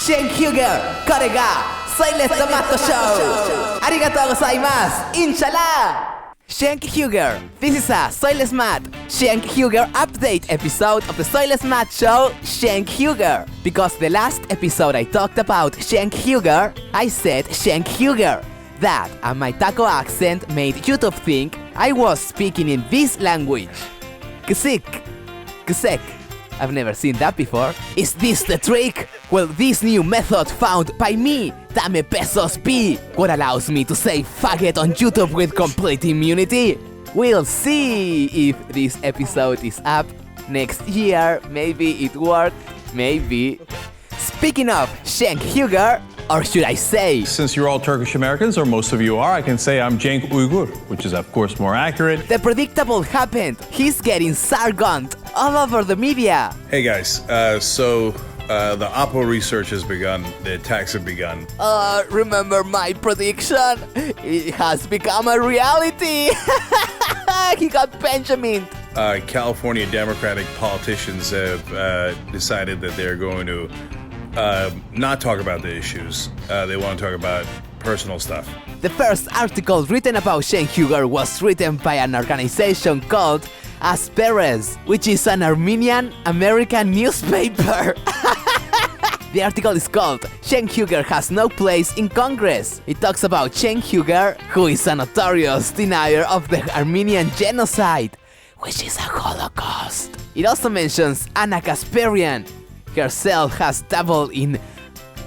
Cenk Uygur, これが SoylessMatt Show! ありがとうございます Inshallah! Cenk Uygur, this is a SoylessMatt Cenk Uygur update episode of the SoylessMatt Show Cenk Uygur. Because the last episode I talked about Cenk Uygur, I said Cenk Uygur. That and my taco accent made YouTube think I was speaking in this language. Ksik. I've never seen that before. Is this the trick? Well, this new method found by me, Dame Pesos P, what allows me to say faggot on YouTube with complete immunity. We'll see if this episode is up next year. Maybe it worked, maybe. Speaking of Cenk Uygur, or should I say... Since you're all Turkish Americans, or most of you are, I can say I'm Cenk Uygur, which is of course more accurate. The predictable happened. He's getting Soygon all over the media. Hey guys, the Oppo research has begun, the attacks have begun. Remember my prediction? It has become a reality. He got Benjamin. California Democratic politicians have decided that they're going to not talk about the issues. They want to talk about personal stuff. The first article written about Cenk Uygur was written by an organization called Neighbours, which is an Armenian-American newspaper. The article is called Cenk Uygur has no place in Congress. It talks about Cenk Uygur, who is a notorious denier of the Armenian genocide, which is a Holocaust. It also mentions Ana Kasparian. Herself has dabbled in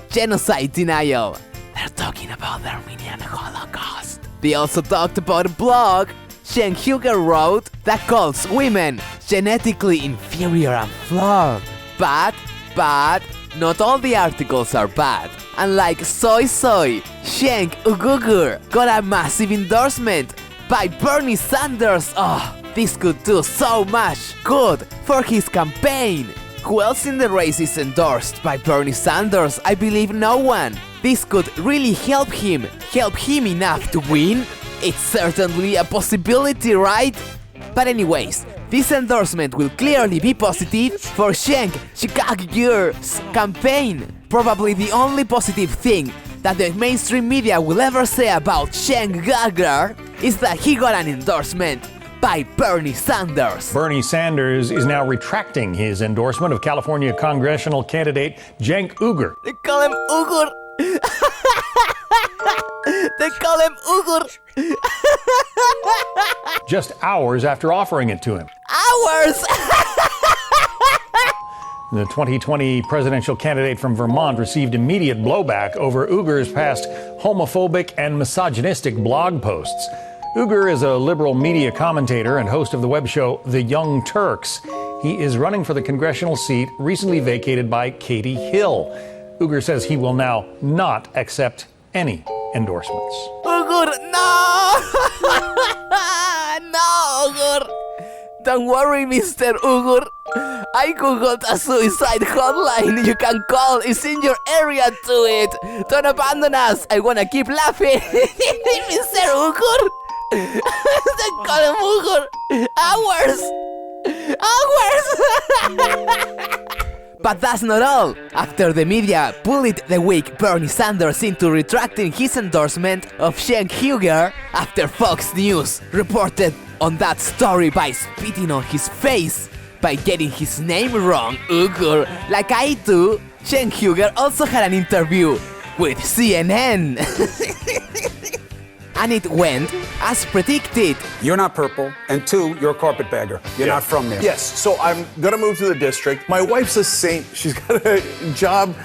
genocide denial. They're talking about the Armenian Holocaust. They also talked about a blog Cenk Uygur wrote that calls women genetically inferior and flawed. But, not all the articles are bad. Unlike Soy, Cenk Uygur got a massive endorsement by Bernie Sanders. Oh, this could do so much good for his campaign. Who else in the race is endorsed by Bernie Sanders? I believe no one. This could really help him enough to win. It's certainly a possibility, right? But anyways, this endorsement will clearly be positive for Cenk Uygur's campaign. Probably the only positive thing that the mainstream media will ever say about Cenk Uygur is that he got an endorsement by Bernie Sanders. Bernie Sanders is now retracting his endorsement of California congressional candidate Cenk Uygur. They call him Uygur. They call him Uygur. Just hours after offering it to him. Hours! The 2020 presidential candidate from Vermont received immediate blowback over Uygur's past homophobic and misogynistic blog posts. Uygur is a liberal media commentator and host of the web show The Young Turks. He is running for the congressional seat recently vacated by Katie Hill. Uygur says he will now not accept any endorsements. Uygur, no! No, Uygur! Don't worry, Mr. Uygur. I googled a suicide hotline you can call. It's in your area, do it. Don't abandon us. I wanna keep laughing. Mr. Uygur. They call him Uygur. Hours. But that's not all. After the media bullied the weak Bernie Sanders into retracting his endorsement of Cenk Uygur, after Fox News reported on that story by spitting on his face, by getting his name wrong, Uygur, like I do, Cenk Uygur also had an interview with CNN. And it went as predicted. You're not purple, and two, you're a carpetbagger. You're not from there. Yes, so I'm gonna move to the district. My wife's a saint. She's got a job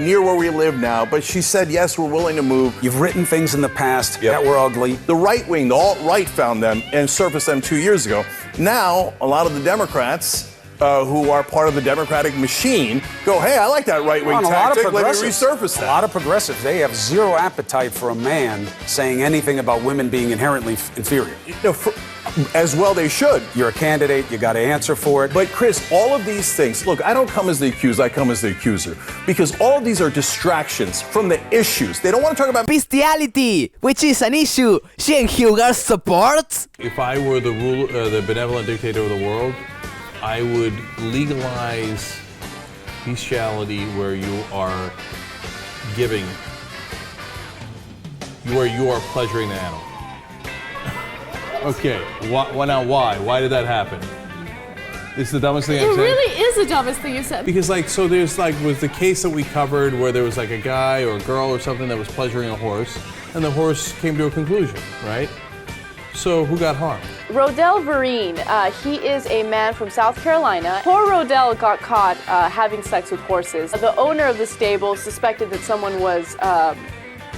near where we live now, but she said, yes, we're willing to move. You've written things in the past that were ugly. The right wing, the alt-right found them and surfaced them 2 years ago. Now, a lot of the Democrats who are part of the Democratic machine go, hey, I like that right-wing tactic, let me resurface that. A lot of progressives, they have zero appetite for a man saying anything about women being inherently inferior. You know, as well they should. You're a candidate, you got to answer for it. But Chris, all of these things, look, I don't come as the accused, I come as the accuser. Because all of these are distractions from the issues. They don't want to talk about bestiality, which is an issue Cenk Uygur supports. If I were the benevolent dictator of the world, I would legalize bestiality where you are giving, where you are pleasuring the animal. Okay, now why? Why did that happen? It's the dumbest thing I've said. It really is the dumbest thing you said. Because there's was the case that we covered where there was like a guy or a girl or something that was pleasuring a horse, and the horse came to a conclusion, right? So who got harmed? Rodell Vereen, he is a man from South Carolina. Poor Rodell got caught having sex with horses. The owner of the stable suspected that someone was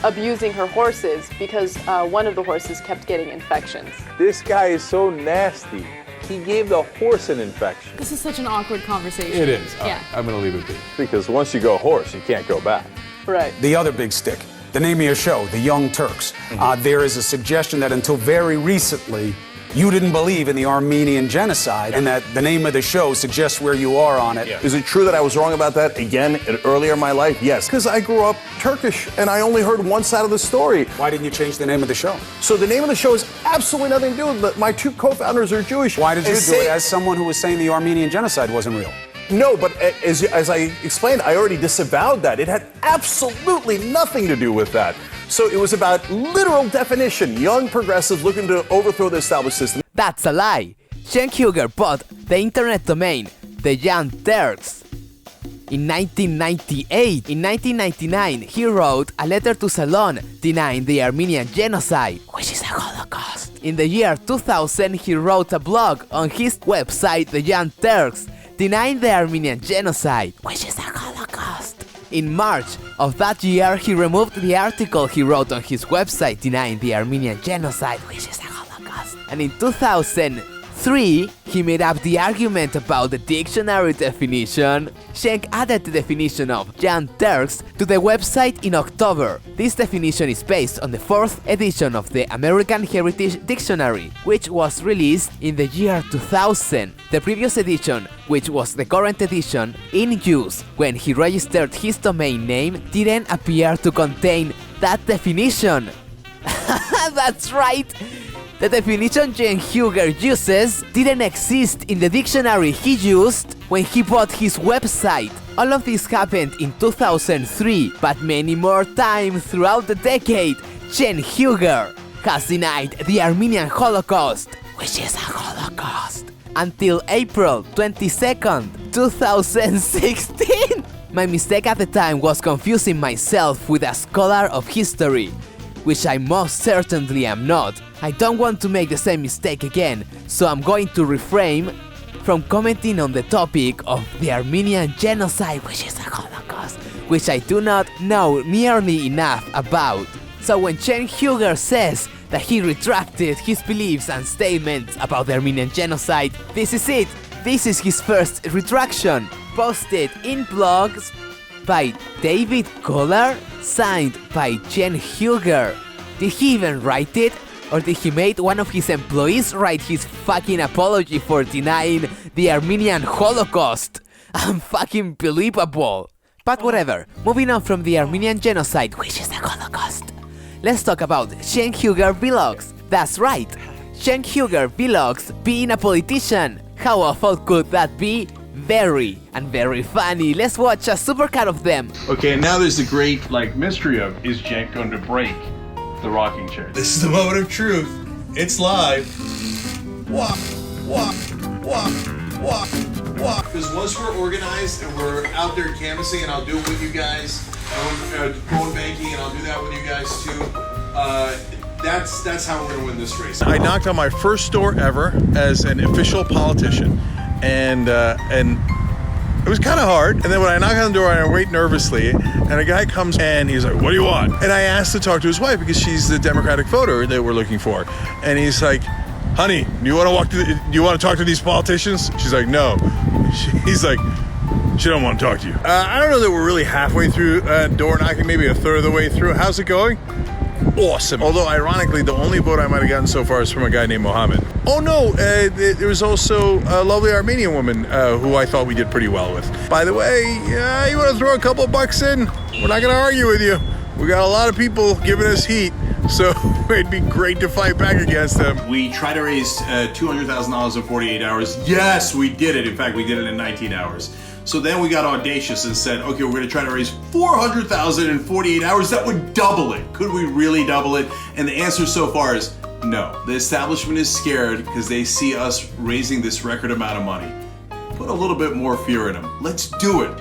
abusing her horses because one of the horses kept getting infections. This guy is so nasty. He gave the horse an infection. This is such an awkward conversation. It is. Yeah. I'm going to leave it be. Because once you go horse, you can't go back. Right. The other big stick, the name of your show, the Young Turks. There is a suggestion that until very recently, you didn't believe in the Armenian genocide, and that the name of the show suggests where you are on it. Yeah. Is it true that I was wrong about that again earlier in my life? Yes, because I grew up Turkish and I only heard one side of the story. Why didn't you change the name of the show? So the name of the show has absolutely nothing to do with it. My two co-founders are Jewish. Why did you do it as someone who was saying the Armenian genocide wasn't real? No, but as I explained, I already disavowed that. It had absolutely nothing to do with that. So it was about literal definition. Young progressives looking to overthrow the established system. That's a lie. Cenk Uygur bought the internet domain, the Young Turks, in 1998. In 1999, he wrote a letter to Salon denying the Armenian genocide, which is a Holocaust. In the year 2000, he wrote a blog on his website, the Young Turks, denying the Armenian genocide, which is a Holocaust. In March of that year, he removed the article he wrote on his website denying the Armenian genocide, which is a Holocaust. And in 2003, he made up the argument about the dictionary definition. Cenk added the definition of Young Turks to the website in October. This definition is based on the 4th edition of the American Heritage Dictionary, which was released in the year 2000. The previous edition, which was the current edition in use when he registered his domain name, didn't appear to contain that definition. That's right! The definition Cenk Uygur uses didn't exist in the dictionary he used when he bought his website. All of this happened in 2003, but many more times throughout the decade, Cenk Uygur has denied the Armenian Holocaust, which is a Holocaust, until April 22nd, 2016. My mistake at the time was confusing myself with a scholar of history, which I most certainly am not. I don't want to make the same mistake again, so I'm going to refrain from commenting on the topic of the Armenian genocide, which is a Holocaust, which I do not know nearly enough about. So when Cenk Uygur says that he retracted his beliefs and statements about the Armenian genocide, this is it. This is his first retraction, posted in blogs by David Kohler, signed by Cenk Uygur. Did he even write it? Or did he make one of his employees write his fucking apology for denying the Armenian Holocaust? Unfucking believable. But whatever, moving on from the Armenian genocide, which is the Holocaust. Let's talk about Cenk Uygur vlogs. That's right, Cenk Uygur vlogs being a politician. How awful could that be? Very funny. Let's watch a supercut of them. Okay, and now there's the great mystery of, is Cenk going to break the rocking chair? This is the moment of truth. It's live. Walk. Because once we're organized and we're out there canvassing, and I'll do it with you guys, phone banking, and I'll do that with you guys too. That's how we're going to win this race. I knocked on my first door ever as an official politician, and it was kind of hard. And then when I knock on the door and I wait nervously, and a guy comes and he's like, "What do you want?" And I asked to talk to his wife because she's the Democratic voter that we're looking for. And he's like, "Honey, do you want to talk to these politicians?" She's like, "No." He's like, "She don't want to talk to you." I don't know that we're really halfway through door knocking, maybe a third of the way through. How's it going? Awesome. Although, ironically, the only vote I might have gotten so far is from a guy named Mohammed. Oh, no, there was also a lovely Armenian woman who I thought we did pretty well with. By the way, you want to throw a couple bucks in? We're not going to argue with you. We got a lot of people giving us heat. So it'd be great to fight back against them. We tried to raise $200,000 in 48 hours. Yes, we did it. In fact, we did it in 19 hours. So then we got audacious and said, okay, we're going to try to raise $400,000 in 48 hours. That would double it. Could we really double it? And the answer so far is no. The establishment is scared because they see us raising this record amount of money. Put a little bit more fear in them. Let's do it.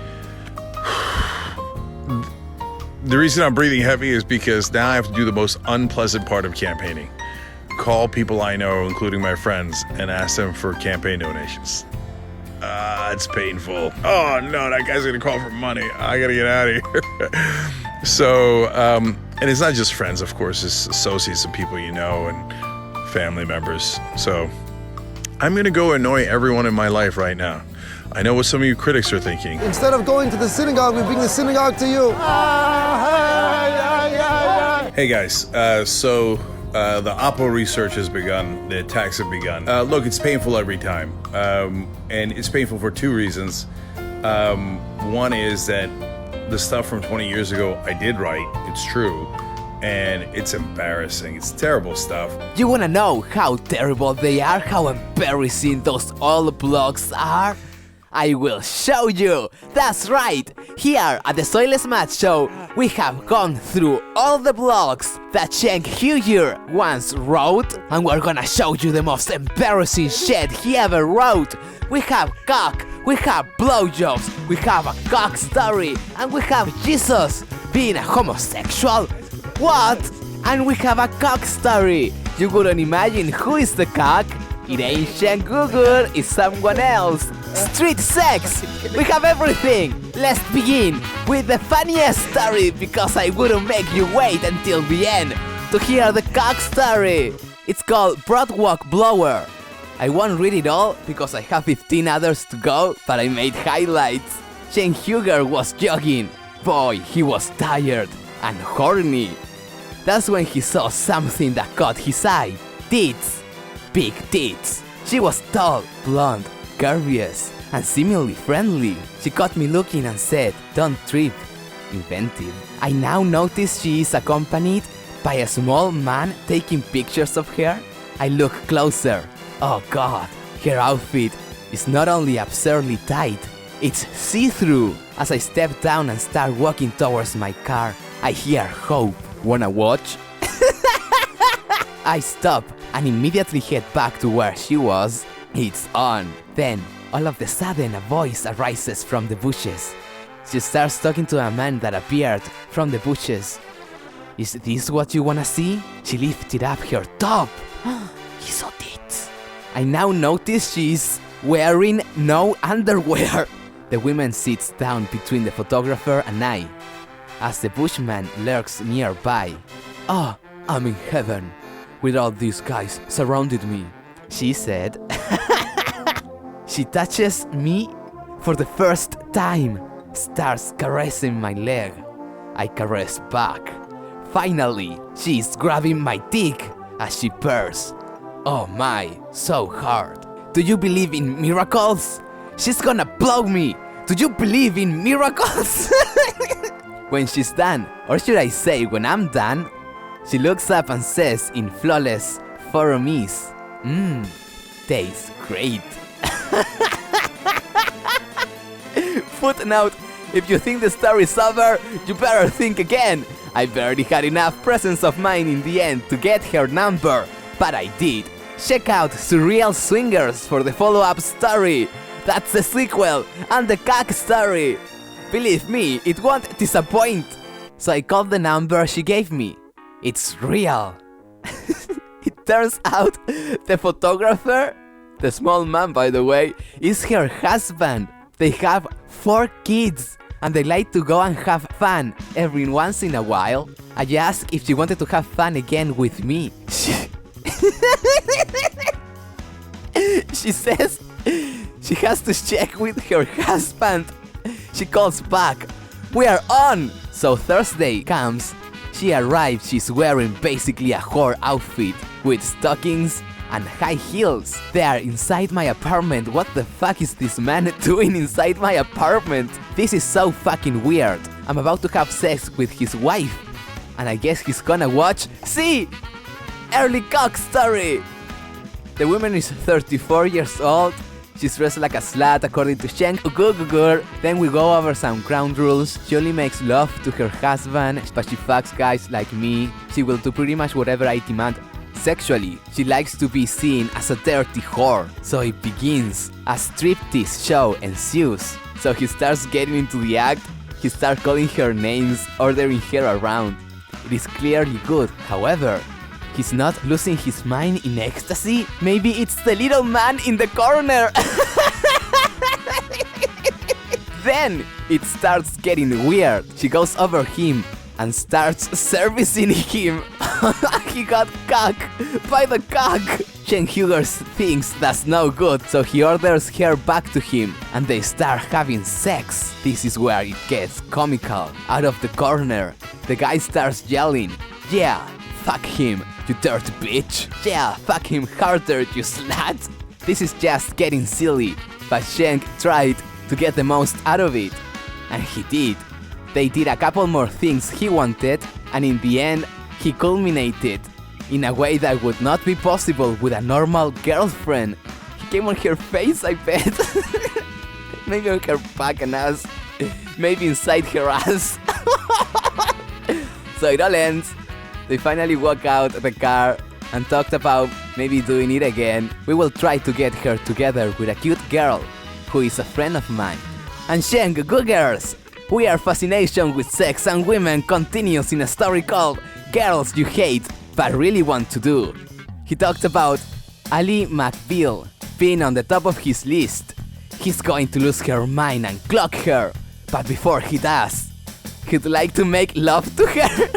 The reason I'm breathing heavy is because now I have to do the most unpleasant part of campaigning. Call people I know, including my friends, and ask them for campaign donations. It's painful. Oh no, that guy's gonna call for money. I gotta get out of here. So, and it's not just friends, of course, it's associates and people you know and family members. So, I'm gonna go annoy everyone in my life right now. I know what some of you critics are thinking. Instead of going to the synagogue, we bring the synagogue to you. Hey guys, the Oppo research has begun, the attacks have begun. Look, it's painful every time, and it's painful for two reasons. One is that the stuff from 20 years ago I did right, it's true, and it's embarrassing, it's terrible stuff. You wanna know how terrible they are, how embarrassing those old blogs are? I will show you! That's right! Here at the SoylessMatt Show, we have gone through all the blogs that Cenk Uygur once wrote, and we're gonna show you the most embarrassing shit he ever wrote. We have cock, we have blowjobs, we have a cock story, and we have Jesus being a homosexual. What? And we have a cock story. You wouldn't imagine who is the cock? It ain't Cenk Uygur, it's someone else. Street sex! We have everything! Let's begin with the funniest story because I wouldn't make you wait until the end to hear the cock story. It's called Broadwalk Blower. I won't read it all because I have 15 others to go, but I made highlights. Cenk Uygur was jogging. Boy, he was tired and horny. That's when he saw something that caught his eye. Tits. Big tits. She was tall, blonde, curvious, and seemingly friendly. She caught me looking and said, "Don't trip." Inventive. I now notice she is accompanied by a small man taking pictures of her. I look closer. Oh god, her outfit is not only absurdly tight, it's see-through. As I step down and start walking towards my car, I hear Hope. Wanna watch? I stop and immediately head back to where she was. It's on. Then, all of a sudden, a voice arises from the bushes. She starts talking to a man that appeared from the bushes. Is this what you wanna see? She lifted up her top. He saw tits. I now notice she's wearing no underwear. The woman sits down between the photographer and I, as the bushman lurks nearby. Oh, I'm in heaven, with all these guys surrounded me, she said. She touches me for the first time, starts caressing my leg. I caress back. Finally, she is grabbing my dick as she purrs. Oh my, so hard. Do you believe in miracles? She's gonna blow me. Do you believe in miracles? When she's done, or should I say when I'm done, she looks up and says in flawless Faroese, tastes great. Footnote, if you think the story is over, you better think again. I barely had enough presence of mind in the end to get her number, but I did. Check out Surreal Swingers for the follow-up story. That's the sequel, and the cock story. Believe me, it won't disappoint. So I called the number she gave me. It's real. It turns out the photographer, the small man by the way, is her husband. They have 4 kids and they like to go and have fun every once in a while. I asked if she wanted to have fun again with me. She says she has to check with her husband. She calls back. We are on! So Thursday comes. She arrives, she's wearing basically a whore outfit with stockings and high heels. They are inside my apartment. What the fuck is this man doing inside my apartment? This is so fucking weird. I'm about to have sex with his wife. And I guess he's gonna watch, see, early cock story. The woman is 34 years old. She's dressed like a slut according to Cenk Uygur. Then we go over some ground rules. She only makes love to her husband, but she fucks guys like me. She will do pretty much whatever I demand sexually. She likes to be seen as a dirty whore. So it begins. A striptease show ensues. So he starts getting into the act. He starts calling her names, ordering her around. It is clearly good. However, he's not losing his mind in ecstasy? Maybe it's the little man in the corner. Then it starts getting weird. She goes over him and starts servicing him. He got cock by the cock. Cenk Uygur thinks that's no good, so he orders her back to him and they start having sex. This is where it gets comical. Out of the corner, the guy starts yelling, "Yeah, fuck him, you dirty bitch. Yeah, fuck him harder, you slut." This is just getting silly, but Cenk tried to get the most out of it. And he did. They did a couple more things he wanted, and in the end, he culminated in a way that would not be possible with a normal girlfriend. He came on her face, I bet. Maybe on her back and ass. Maybe inside her ass. So it all ends. They finally walk out of the car and talked about maybe doing it again. We will try to get her together with a cute girl who is a friend of mine. And Cenk Uygur, we are fascination with sex and women continues in a story called Girls You Hate But Really Want to Do. He talked about Ally McBeal being on the top of his list. He's going to lose her mind and clock her, but before he does, he'd like to make love to her.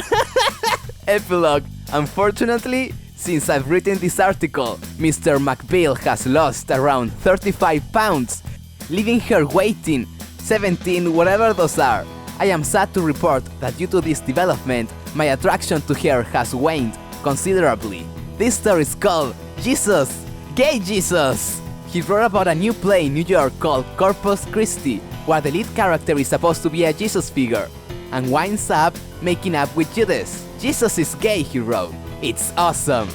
Epilogue. Unfortunately, since I've written this article, Mr. McBeal has lost around 35 pounds, leaving her waiting 17 whatever those are. I am sad to report that due to this development, my attraction to her has waned considerably. This story is called Jesus, Gay Jesus. He wrote about a new play in New York called Corpus Christi, where the lead character is supposed to be a Jesus figure, and winds up making up with Judas. Jesus is gay, he wrote. It's awesome.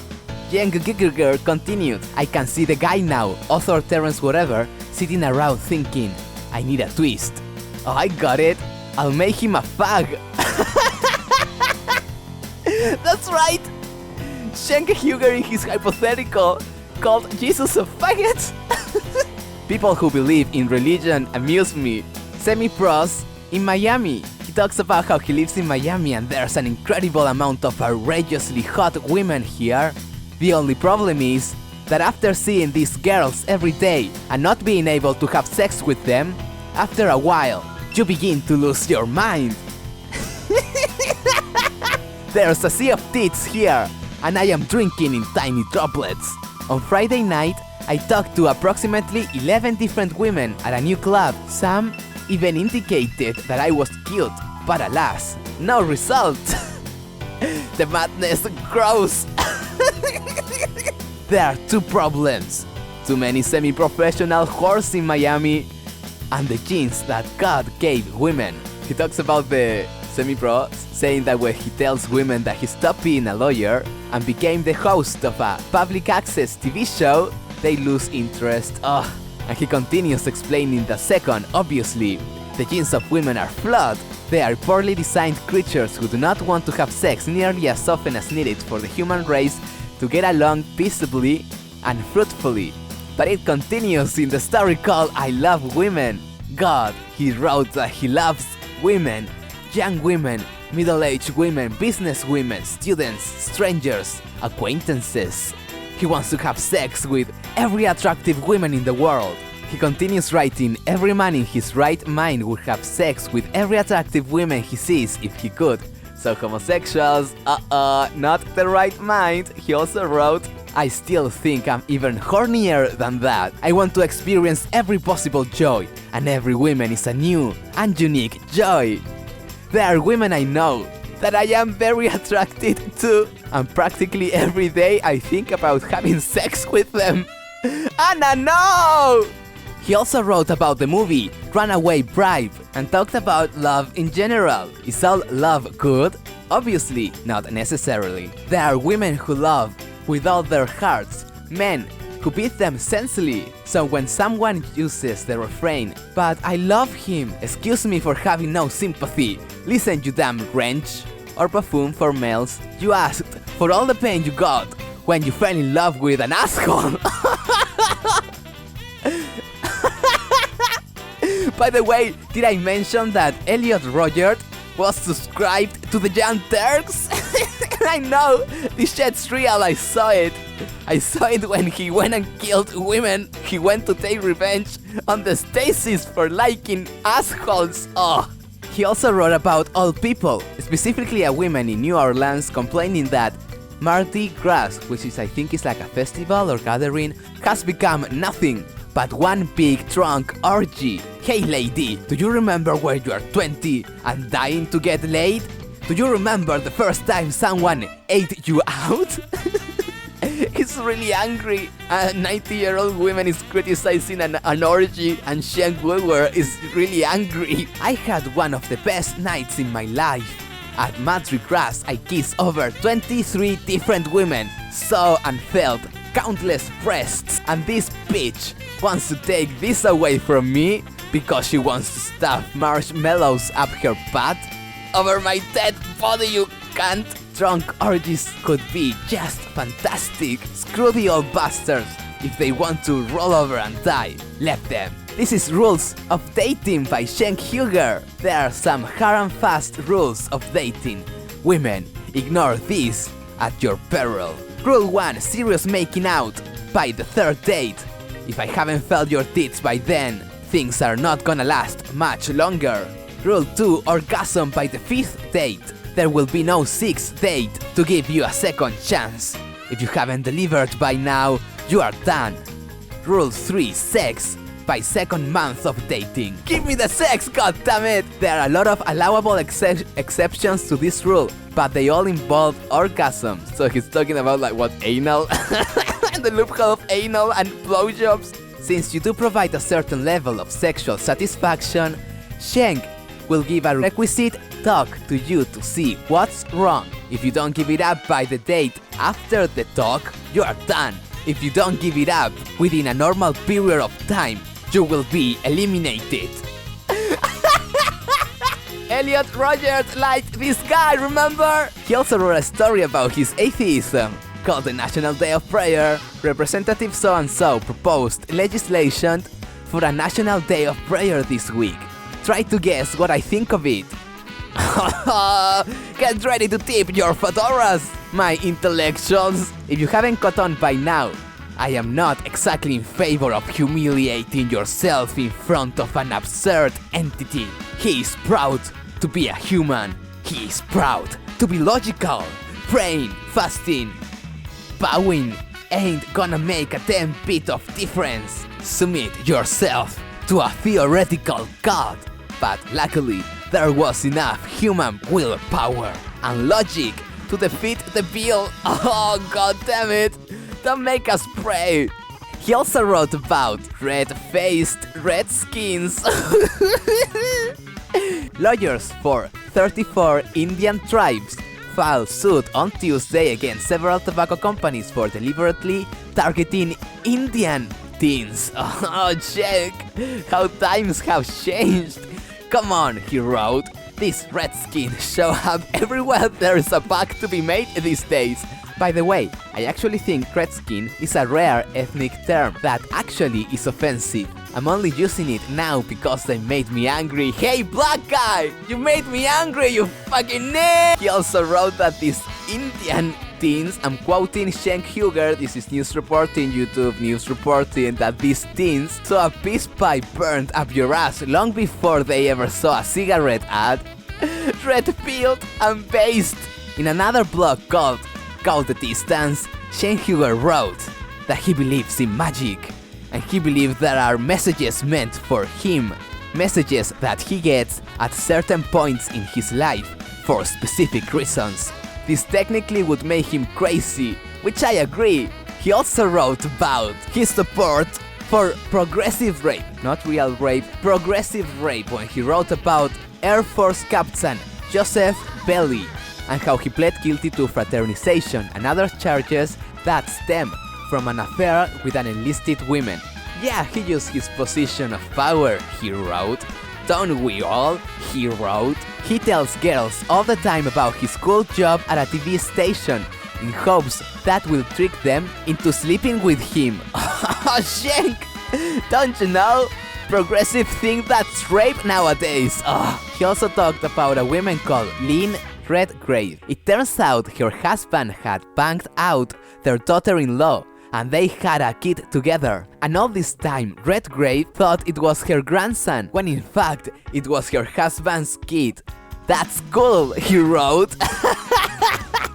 Young Turks continued. I can see the guy now, author Terence whatever, sitting around thinking, I need a twist. Oh, I got it. I'll make him a fag. That's right. Cenk Uygur in his hypothetical called Jesus a faggot. People who believe in religion amuse me. Semi-pros in Miami. He talks about how he lives in Miami and there's an incredible amount of outrageously hot women here. The only problem is that after seeing these girls every day and not being able to have sex with them, after a while, you begin to lose your mind. There's a sea of tits here, and I am drinking in tiny droplets. On Friday night, I talked to approximately 11 different women at a new club. Some even indicated that I was cute, but alas, no result. The madness grows. There are two problems. Too many semi-professional whores in Miami, and the genes that God gave women. He talks about the semi-pros, saying that when he tells women that he stopped being a lawyer and became the host of a public access TV show, they lose interest. And he continues explaining that second, obviously, the genes of women are flawed. They are poorly designed creatures who do not want to have sex nearly as often as needed for the human race to get along peaceably and fruitfully. But it continues in the story called I Love Women. God, he wrote that he loves women, young women, middle-aged women, business women, students, strangers, acquaintances. He wants to have sex with every attractive woman in the world. He continues writing, every man in his right mind would have sex with every attractive woman he sees if he could. So homosexuals, not the right mind. He also wrote, I still think I'm even hornier than that. I want to experience every possible joy, and every woman is a new and unique joy. There are women I know that I am very attracted to, and practically every day I think about having sex with them. Ana, no! He also wrote about the movie Runaway Bride and talked about love in general. Is all love good? Obviously, not necessarily. There are women who love with all their hearts, men who beat them senselessly. So when someone uses the refrain, "But I love him, excuse me for having no sympathy," listen you damn wrench. Or buffoon for males, you asked for all the pain you got when you fell in love with an asshole. By the way, did I mention that Elliot Roger was subscribed to the Young Turks? I know, this shit's real, I saw it. I saw it when he went and killed women. He went to take revenge on the Stacys for liking assholes. Oh. He also wrote about old people, specifically a woman in New Orleans complaining that Mardi Gras, which is I think is like a festival or gathering, has become nothing but one big drunk orgy. Hey lady, do you remember when you are 20 and dying to get laid? Do you remember the first time someone ate you out? He's really angry. A 90-year-old woman is criticizing an orgy and Cenk Uygur is really angry. I had one of the best nights in my life. At Mardi Gras, I kissed over 23 different women, saw and felt countless breasts, and this bitch wants to take this away from me because she wants to stuff marshmallows up her butt? Over my dead body, you can't. Drunk orgies could be just fantastic. Screw the old bastards. If they want to roll over and die, let them. This is Rules of Dating by Cenk Uygur. There are some hard and fast rules of dating. Women, ignore these at your peril. Rule 1. Serious making out by the third date. If I haven't felt your tits by then, things are not gonna last much longer. Rule 2. Orgasm by the fifth date. There will be no sixth date to give you a second chance. If you haven't delivered by now, you are done. Rule 3. Sex by second month of dating. Give me the sex, goddammit! There are a lot of allowable exceptions to this rule, but they all involve orgasm. So he's talking about like what, anal? The loophole of anal and blowjobs. Since you do provide a certain level of sexual satisfaction, Cenk will give a requisite talk to you to see what's wrong. If you don't give it up by the date after the talk, you are done. If you don't give it up within a normal period of time, you will be eliminated. Elliot Rogers liked this guy, remember? He also wrote a story about his atheism called the National Day of Prayer. Representative so-and-so proposed legislation for a National Day of Prayer this week. Try to guess what I think of it. Get ready to tip your fedoras, my intellectuals. If you haven't caught on by now, I am not exactly in favor of humiliating yourself in front of an absurd entity. He is proud to be a human. He is proud to be logical. Praying, fasting, bowing ain't gonna make a damn bit of difference. Submit yourself to a theoretical god. But luckily, there was enough human willpower and logic to defeat the bill. Oh, god damn it! Don't make us pray. He also wrote about red-faced redskins. Lawyers for 34 Indian tribes filed suit on Tuesday against several tobacco companies for deliberately targeting Indian teens. Oh, check how times have changed. Come on, he wrote. These redskins show up everywhere there is a buck to be made these days. By the way, I actually think redskin is a rare ethnic term that actually is offensive. I'm only using it now because they made me angry. Hey, black guy! You made me angry, you fucking nigga! He also wrote that these Indian teens, I'm quoting Cenk Uygur, this is news reporting, YouTube news reporting, that these teens saw a peace pipe burned up your ass long before they ever saw a cigarette ad. Red-pilled and based. In another blog called Call the Distance, Cenk Uygur wrote that he believes in magic, and he believes there are messages meant for him, messages that he gets at certain points in his life for specific reasons. This technically would make him crazy, which I agree. He also wrote about his support for progressive rape, not real rape, progressive rape, when he wrote about Air Force Captain Joseph Belly and how he pled guilty to fraternization and other charges that stem from an affair with an enlisted woman. Yeah, he used his position of power, he wrote. Don't we all? He wrote. He tells girls all the time about his cool job at a TV station in hopes that will trick them into sleeping with him. Cenk! Don't you know? Progressive think that's rape nowadays. He also talked about a woman called Lynn Redgrave. It turns out her husband had banged out their daughter-in-law and they had a kid together. And all this time, Redgrave thought it was her grandson, when in fact, it was her husband's kid. That's cool, he wrote.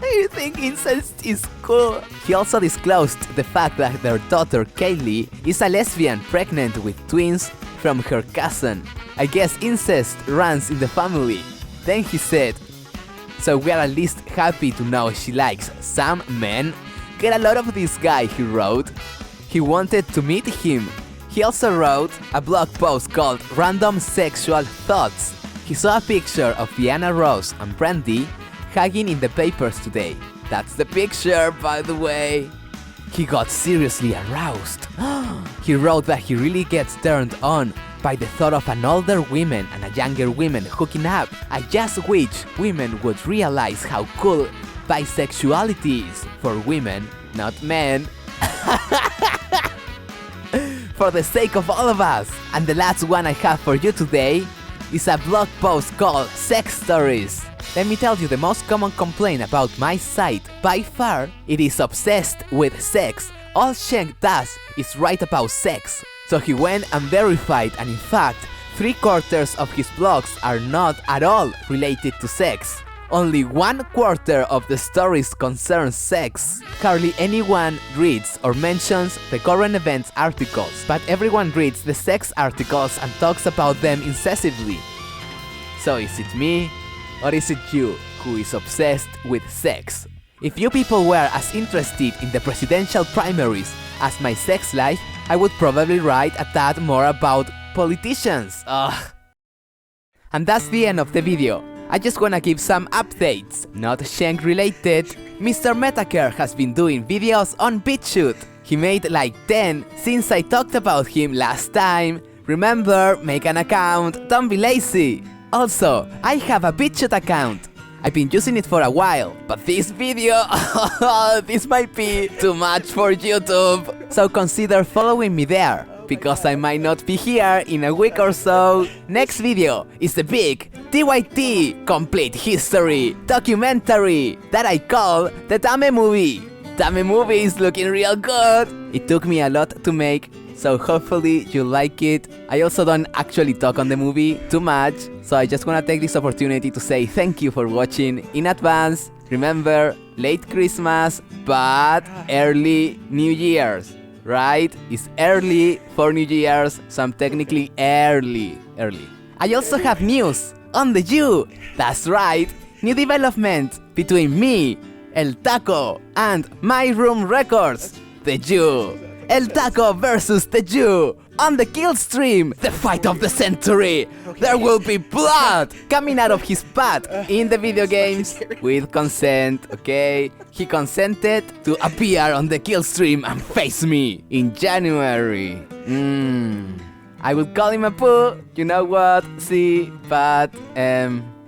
You think incest is cool? He also disclosed the fact that their daughter, Kaylee, is a lesbian pregnant with twins from her cousin. I guess incest runs in the family. Then he said, so we are at least happy to know she likes some men. Get a lot of this guy, he wrote. He wanted to meet him. He also wrote a blog post called Random Sexual Thoughts. He saw a picture of Diana Ross and Brandy hugging in the papers today. That's the picture, by the way. He got seriously aroused. He wrote that he really gets turned on by the thought of an older woman and a younger woman hooking up. I just wish women would realize how cool bisexuality is for women, not men. For the sake of all of us. And the last one I have for you today is a blog post called Sex Stories. Let me tell you the most common complaint about my site. By far, it is obsessed with sex. All Cenk does is write about sex. So he went and verified, and in fact, 3/4 of his blogs are not at all related to sex. Only 1/4 of the stories concern sex. Hardly anyone reads or mentions the current events articles, but everyone reads the sex articles and talks about them incessantly. So is it me, or is it you who is obsessed with sex? If you people were as interested in the presidential primaries as my sex life, I would probably write a tad more about politicians. And that's the end of the video. I just wanna give some updates, not Cenk related. Mr. Metacare has been doing videos on BitChute. He made like 10 since I talked about him last time. Remember, make an account, don't be lazy. Also, I have a BitChute account. I've been using it for a while, but this video, this might be too much for YouTube. So consider following me there, because I might not be here in a week or so. Next video is the big TYT Complete History documentary that I call the Tame Movie. Tame Movie is looking real good. It took me a lot to make, so hopefully you like it. I also don't actually talk on the movie too much, so I just wanna take this opportunity to say thank you for watching in advance. Remember, late Christmas, but early New Year's, right? It's early for New Year's, so I'm technically early. I also have news on the Jew. That's right, new development between me, El Taco, and My Room Records, the Jew. El Taco versus the Jew on the kill stream, the fight of the century. There will be blood coming out of his butt in the video games with consent, okay? He consented to appear on the kill stream and face me in January. I would call him a poo, you know what? See, but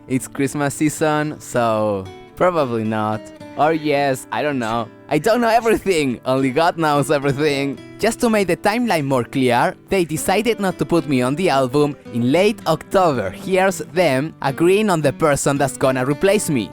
it's Christmas season, so probably not. Or yes, I don't know. I don't know everything, only God knows everything. Just to make the timeline more clear, they decided not to put me on the album in late October. Here's them agreeing on the person that's gonna replace me.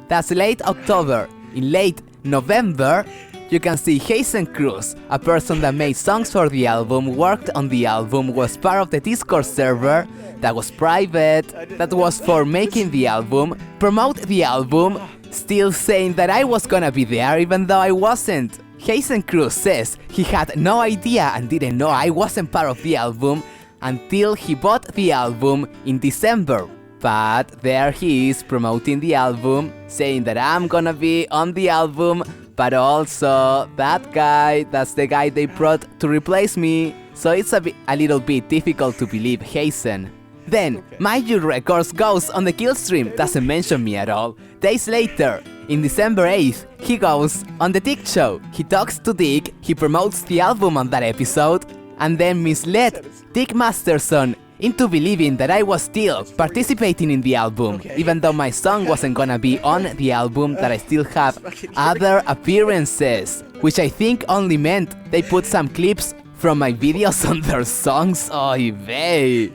That's late October. In late November, you can see Hazen Cruz, a person that made songs for the album, worked on the album, was part of the Discord server that was private, that was for making the album, promote the album, still saying that I was gonna be there even though I wasn't. Hazen Cruz says he had no idea and didn't know I wasn't part of the album until he bought the album in December. But there he is promoting the album, saying that I'm gonna be on the album, but also that guy, that's the guy they brought to replace me. so it's a little bit difficult to believe Hazen. Then, Major Records goes on the kill stream, doesn't mention me at all. Days later, in December 8th, he goes on the Dick Show. He talks to Dick, he promotes the album on that episode, and then misled Dick Masterson into believing that I was still participating in the album, even though my song wasn't gonna be on the album, that I still have other appearances, which I think only meant they put some clips from my videos on their songs. Oy vey.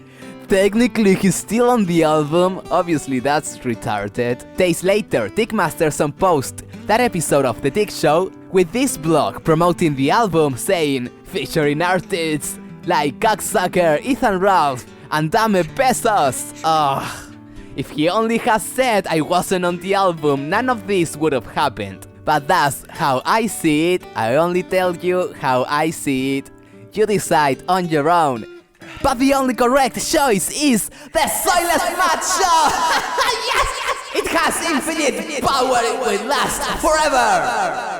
Technically he's still on the album, obviously that's retarded. Days later, Dick Masterson posts that episode of The Dick Show with this blog promoting the album, saying, featuring artists like Cocksucker, Ethan Ralph, and Dame Pesos. If he only has said I wasn't on the album, none of this would have happened. But that's how I see it, I only tell you how I see it. You decide on your own. But the only correct choice is the SoylessMatt Show! Yes! It has infinite power, it will last forever!